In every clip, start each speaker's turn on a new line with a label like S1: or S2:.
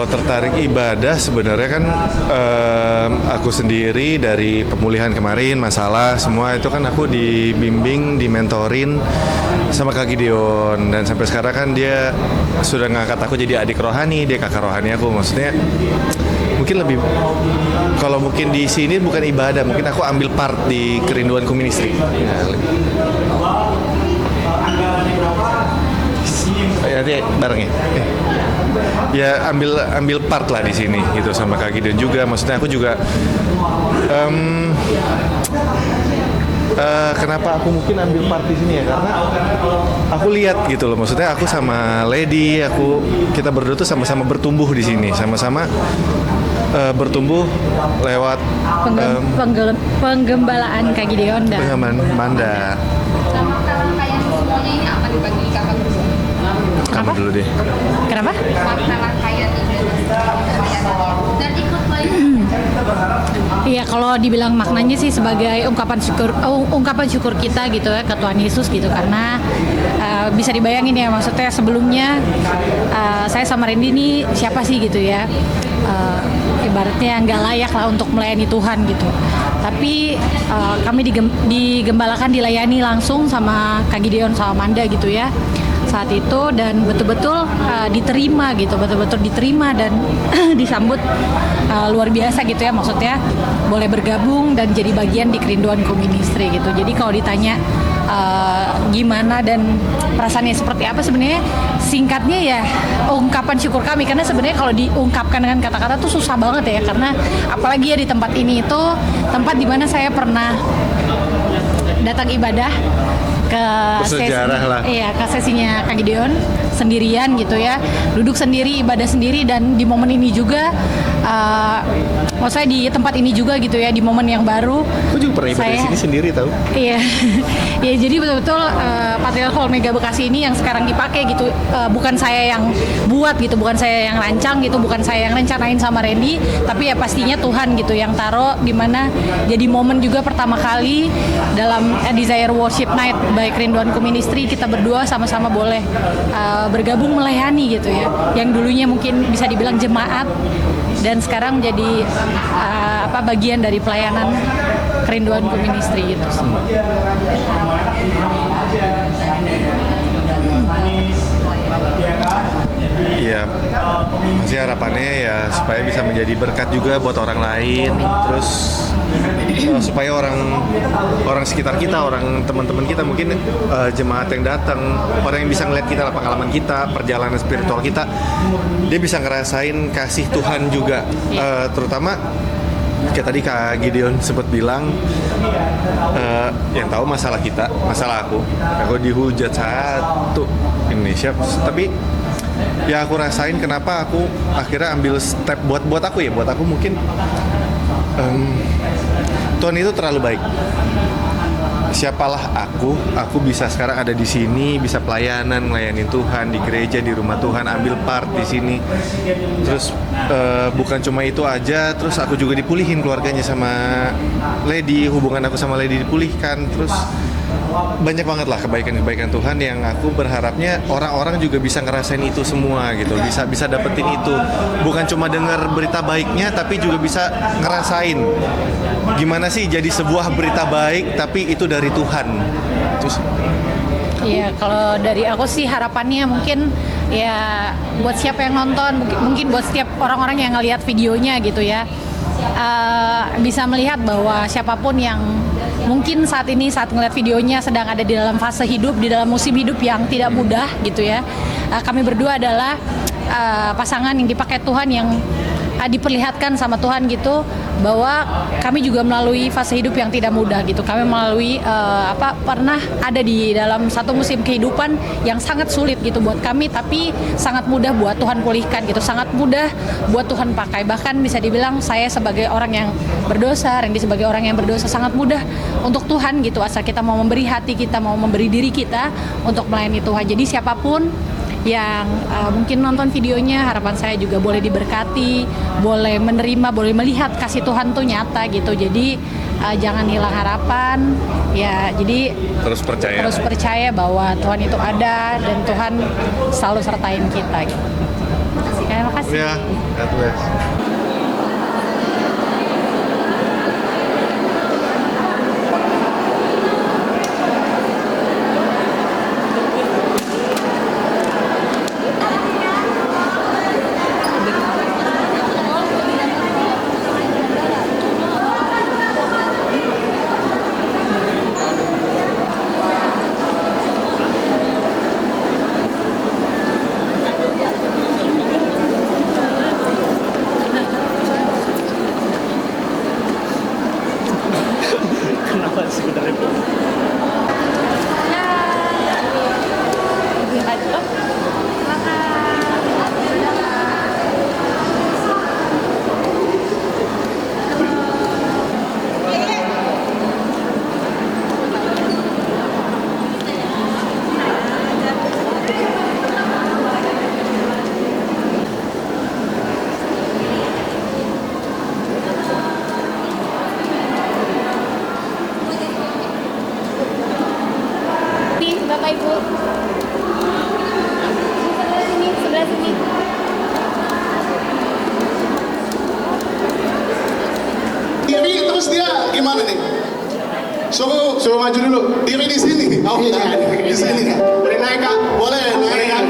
S1: Kalau tertarik ibadah sebenarnya kan aku sendiri dari pemulihan kemarin, masalah semua itu kan aku dibimbing, dimentorin sama Kak Gideon, dan sampai sekarang kan dia sudah ngangkat aku jadi adik rohani, dia kakak rohani aku. Maksudnya mungkin lebih, kalau mungkin di sini bukan ibadah, mungkin aku ambil part di Kerinduanku Ministry. Ya, nanti bareng ya. Ya ambil part lah di sini gitu sama Kak Gideon juga. Maksudnya aku juga kenapa aku mungkin ambil part di sini ya, karena aku lihat gitu loh. Maksudnya aku sama Lady, kita berdua tuh sama-sama bertumbuh di sini, sama-sama bertumbuh lewat
S2: penggembalaan Kak Gideon dan
S1: Manda.
S3: Rangkaian semuanya ini apa dibagi kakak berdua?
S1: Kamu dulu deh.
S2: Kenapa?
S3: Makna rangkaian ini dan ikut pelayanan.
S2: Iya, kalau dibilang maknanya sih sebagai ungkapan syukur kita gitu ya ke Tuhan Yesus gitu, karena bisa dibayangin ya, maksudnya sebelumnya saya sama Randy ini siapa sih gitu ya, ibaratnya nggak layak lah untuk melayani Tuhan gitu. Tapi kami digembalakan, dilayani langsung sama Kak Gideon sama Manda gitu ya saat itu, dan betul-betul diterima gitu, betul-betul diterima dan disambut luar biasa gitu ya, maksudnya boleh bergabung dan jadi bagian di Kerinduanku Ministry gitu. Jadi kalau ditanya gimana dan perasaannya seperti apa, sebenarnya singkatnya ya ungkapan syukur kami, karena sebenarnya kalau diungkapkan dengan kata-kata tuh susah banget ya, karena apalagi ya di tempat ini itu tempat dimana saya pernah datang ibadah ke sesinya Kak Gideon sendirian gitu ya, duduk sendiri, ibadah sendiri, dan di momen ini juga maksudnya di tempat ini juga gitu ya, di momen yang baru.
S1: Aku juga pernah ibadah di sini sendiri tahu.
S2: Iya. Ya, jadi betul-betul Patriarch Hall Mega Bekasi ini yang sekarang dipakai gitu, bukan saya yang buat gitu, bukan saya yang rancang gitu, bukan saya yang rencanain sama Randy, tapi ya pastinya Tuhan gitu yang taruh di mana jadi momen juga pertama kali dalam Desire Worship Night by Kerinduanku Ministry, kita berdua sama-sama boleh bergabung melayani gitu ya, yang dulunya mungkin bisa dibilang jemaat dan sekarang jadi bagian dari pelayanan Kerinduanku Ministry gitu.
S1: Iya, masih harapannya ya supaya bisa menjadi berkat juga buat orang lain, terus supaya orang sekitar kita, orang teman-teman kita, mungkin jemaat yang datang, orang yang bisa ngeliat kita, pengalaman kita, perjalanan spiritual kita, dia bisa ngerasain kasih Tuhan juga, terutama kayak tadi Kak Gideon sempat bilang, yang tahu masalah kita, masalah aku dihujat satu Indonesia, tapi ya aku rasain kenapa aku akhirnya ambil step buat aku mungkin Tuhan itu terlalu baik. Siapalah aku bisa sekarang ada di sini, bisa pelayanan, melayani Tuhan di gereja, di rumah Tuhan, ambil part di sini. Terus bukan cuma itu aja, terus aku juga dipulihin keluarganya sama Lady, hubungan aku sama Lady dipulihkan. Terus banyak banget lah kebaikan-kebaikan Tuhan yang aku berharapnya orang-orang juga bisa ngerasain itu semua gitu, bisa dapetin itu, bukan cuma dengar berita baiknya tapi juga bisa ngerasain gimana sih jadi sebuah berita baik tapi itu dari Tuhan. Terus
S2: iya, kalau dari aku sih harapannya mungkin ya buat siapa yang nonton, mungkin buat setiap orang-orang yang ngelihat videonya gitu ya, bisa melihat bahwa siapapun yang mungkin saat ngeliat videonya sedang ada di dalam fase hidup, di dalam musim hidup yang tidak mudah gitu ya. Kami berdua adalah pasangan yang dipakai Tuhan, yang diperlihatkan sama Tuhan gitu, bahwa kami juga melalui fase hidup yang tidak mudah gitu. Kami melalui pernah ada di dalam satu musim kehidupan yang sangat sulit gitu buat kami, tapi sangat mudah buat Tuhan pulihkan gitu, sangat mudah buat Tuhan pakai. Bahkan bisa dibilang saya sebagai orang yang berdosa, Randy sebagai orang yang berdosa, sangat mudah untuk Tuhan gitu, asal kita mau memberi hati kita, mau memberi diri kita untuk melayani Tuhan. Jadi siapapun yang mungkin nonton videonya, harapan saya juga boleh diberkati, boleh menerima, boleh melihat kasih Tuhan tuh nyata gitu. Jadi jangan hilang harapan ya, jadi terus percaya bahwa Tuhan itu ada dan Tuhan selalu sertain kita gitu. Terima kasih.
S1: Ya, God bless.
S4: Kenapa sebenarnya?
S2: Nih, Bapak Ibu. Sebelah sini.
S5: Diri terus dia gimana nih? Suruh maju dulu. Diri di sini. Oh, di sini. Boleh naik kak? Boleh naik kak.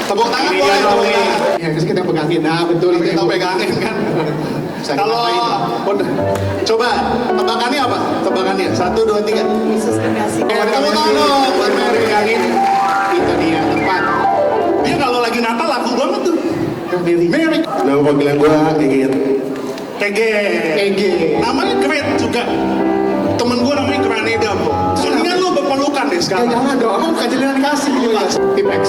S5: Tepuk tangan boleh, tepuk tangan.
S6: Ya, terus kita pegangin. Nah, betul.
S5: Kita pegangin kan. Kalau coba tebakannya apa? Tebakannya 1, 2, 3.
S2: Yesus kekasih.
S5: Tepuk tangan dong buat Mary.
S6: Pegangin. Itu dia tepat.
S5: Dia kalau lagi Natal laku banget tuh.
S6: Mary.
S5: Nama panggilan gua Egit. TG.
S6: EG.
S5: Namanya keren juga. Temen gua namanya Graneda bro. Mendingan lu berpelukan deh
S6: Ya
S5: sekarang.
S6: jangan dong, aku bukan jalinan kasih. Tipex.